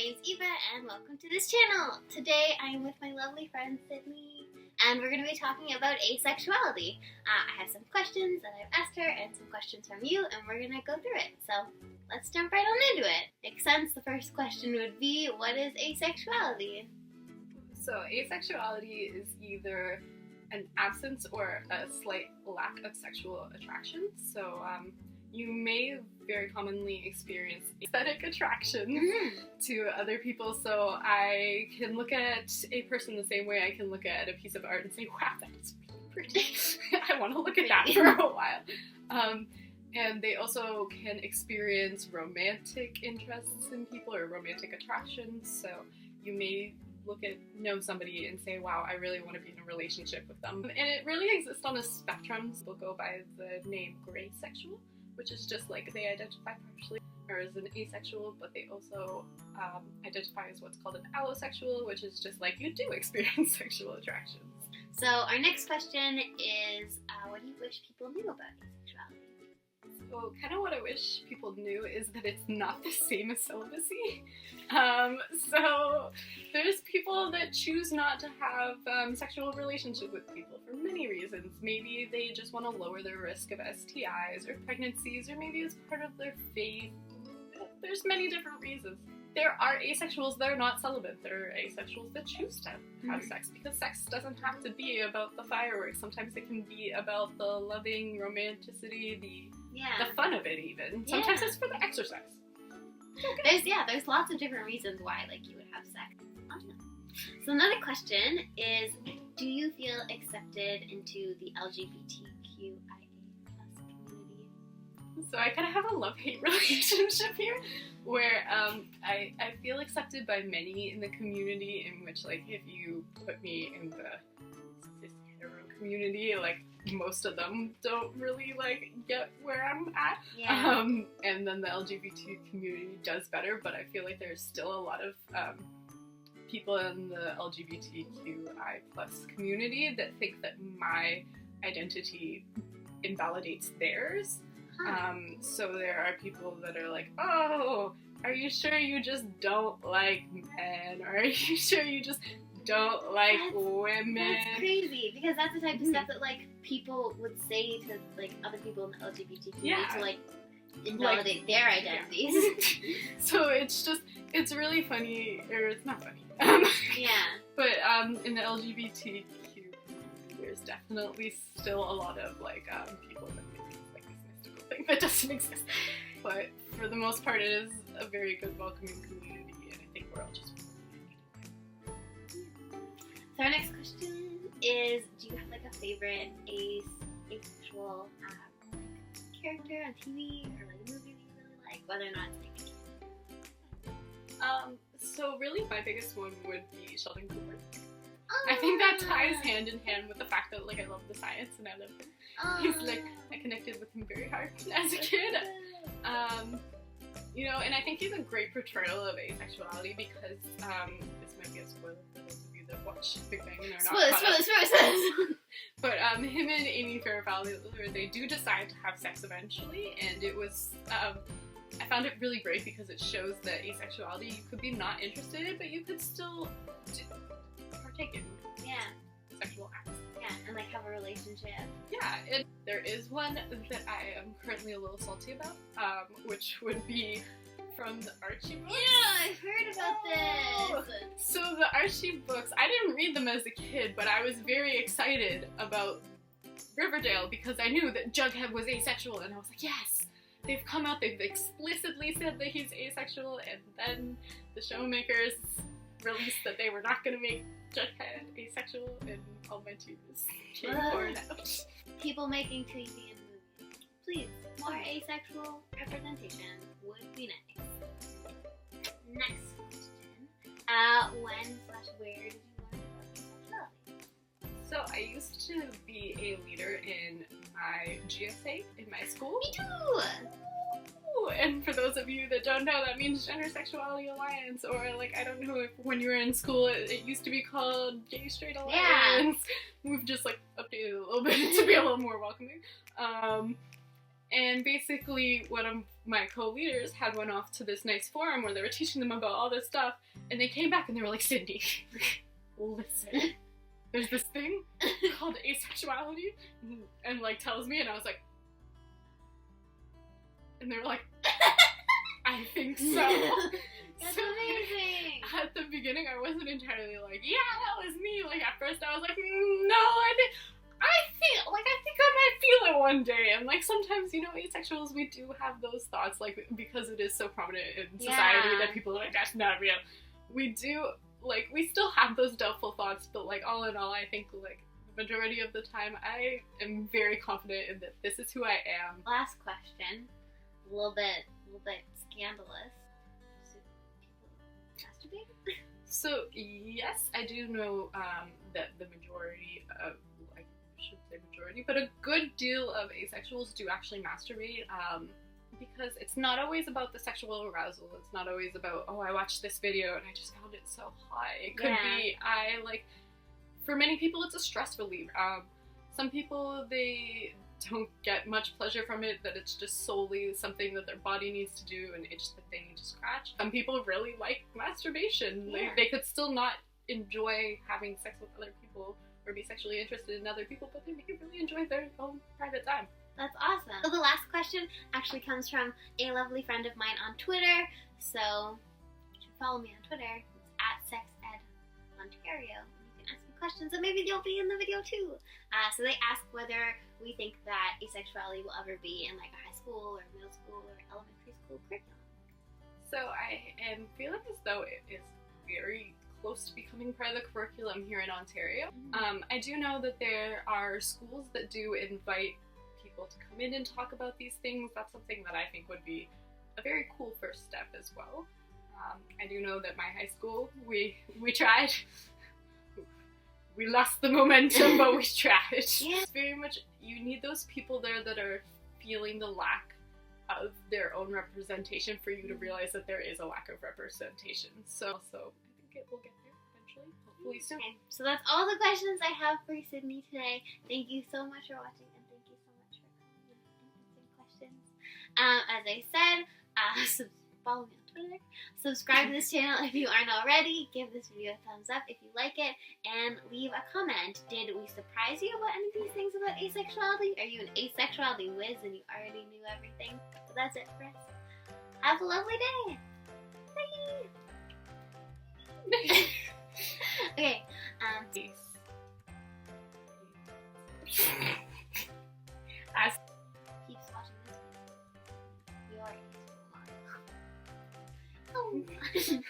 name's Eva and welcome to this channel. Today I am with my lovely friend Sydney and we're going to be talking about asexuality. I have some questions that I've asked her and some questions from you and we're going to go through it. So let's jump right on into it. Makes sense. The first question would be, what is asexuality? So asexuality is either an absence or a slight lack of sexual attraction. So you may very commonly experience aesthetic attraction to other people. So I can look at a person the same way I can look at a piece of art and say, wow, that is really pretty. I want to look at that for a while. And they also can experience romantic interests in people or romantic attractions. So you may know somebody and say, wow, I really want to be in a relationship with them. And it really exists on a spectrum. People go by the name gray sexual, which is just like they identify partially or as an asexual, but they also identify as what's called an allosexual, which is just like you do experience sexual attractions. So our next question is, what do you wish people knew about asexuality? So kind of what I wish people knew is that it's not the same as celibacy. So there's people that choose not to have sexual relationship with people for many reasons. Maybe they just want to lower their risk of STIs or pregnancies, or maybe it's part of their faith. There's many different reasons. There are asexuals that are not celibate. There are asexuals that choose to have sex, because sex doesn't have to be about the fireworks. Sometimes it can be about the loving romanticity, the fun of it even. Sometimes it's for the exercise. Okay. There's lots of different reasons why you would have sex. Awesome. So another question is, do you feel accepted into the LGBTQIA+ community? So I kind of have a love-hate relationship here, where I feel accepted by many in the community, in which if you put me in the cis-hetero community, most of them don't really get where I'm at. Yeah. And then the LGBT community does better, but I feel like there's still a lot of people in the LGBTQI+ community that think that my identity invalidates theirs. So there are people that are like, oh, are you sure you just don't like men? Or are you sure you just don't like women? That's crazy, because that's the type of stuff that people would say to other people in the LGBT community to invalidate their identities. Yeah. So it's really funny, or it's not funny. But in the LGBTQ, there's definitely still a lot of people that think it's this mystical thing that doesn't exist. But for the most part, it is a very good, welcoming community, and I think we're all just. So our next question is, do you have a favorite asexual character on TV or a movie that you really like, whether or not it's So really my biggest one would be Sheldon Cooper. I think that ties hand in hand with the fact that I love the science and I love him. He's I connected with him very hard as a kid. And I think he's a great portrayal of asexuality, because this might be a spoiler for those of you that watch Big Bang and are not spoilers. But him and Amy Farrah, they do decide to have sex eventually, and it was I found it really great because it shows that asexuality, you could be not interested in, but you could still partake in sexual acts. Yeah, and have a relationship. Yeah, and there is one that I am currently a little salty about, which would be from the Archie books. Yeah, I've heard about this. So the Archie books, I didn't read them as a kid, but I was very excited about Riverdale because I knew that Jughead was asexual, and I was like, yes! They've come out, they've explicitly said that he's asexual, and then the showmakers released that they were not going to make Jughead asexual, and all my tears came pouring out. People making TV and movies, please, more asexual representation would be nice. Next question. When/where did you learn about asexuality? So I used to be a leader in my GSA in my school. Me too! And for those of you that don't know, that means Gender Sexuality Alliance, or I don't know if when you were in school it used to be called Gay Straight Alliance. We've just updated it a little bit to be a little more welcoming. And basically, one of my co-leaders had went off to this nice forum where they were teaching them about all this stuff, and they came back and they were like, Sydney, listen, there's this thing called asexuality, and like tells me, and I was like, and they were like, I think so. That's So, amazing. At the beginning, I wasn't entirely like, yeah, that was me. Like at first, I was like, no, I think I might feel it one day. And like sometimes, you know, asexuals, we do have those thoughts, like because it is so prominent in society that people are like, that's not real. We do, like, we still have those doubtful thoughts, but like all in all, I think like the majority of the time, I am very confident in that this is who I am. Last question, a little bit scandalous. So people masturbate? So yes, I do know that the majority of, I shouldn't say majority, but a good deal of asexuals do actually masturbate, because it's not always about the sexual arousal. It's not always about, oh, I watched this video and I just found it so hot. It could be, for many people, it's a stress relief. Some people, they don't get much pleasure from it, that it's just solely something that their body needs to do, an itch that they need to scratch. Some people really like masturbation. Yeah. They could still not enjoy having sex with other people or be sexually interested in other people, but they may really enjoy their own private time. That's awesome. So the last question actually comes from a lovely friend of mine on Twitter. So you should follow me on Twitter. It's @SexEdOntario. You can ask me questions and maybe you'll be in the video too. So they ask whether we think that asexuality will ever be in like a high school or middle school or elementary school curriculum. So I am feeling as though it is very close to becoming part of the curriculum here in Ontario. I do know that there are schools that do invite people to come in and talk about these things. That's something that I think would be a very cool first step as well. I do know that my high school, we tried. We lost the momentum, but we tried. Yeah. It's very much, you need those people there that are feeling the lack of their own representation for you to realize that there is a lack of representation. So I think it will get there eventually, hopefully soon. Okay, so that's all the questions I have for Sydney today. Thank you so much for watching, and thank you so much for coming and answering questions. As I said, follow me on Twitter. Subscribe to this channel if you aren't already. Give this video a thumbs up if you like it, and leave a comment. Did we surprise you about any of these things about asexuality? Are you an asexuality whiz and you already knew everything? So that's it for us. Have a lovely day. Bye. Okay. Peace.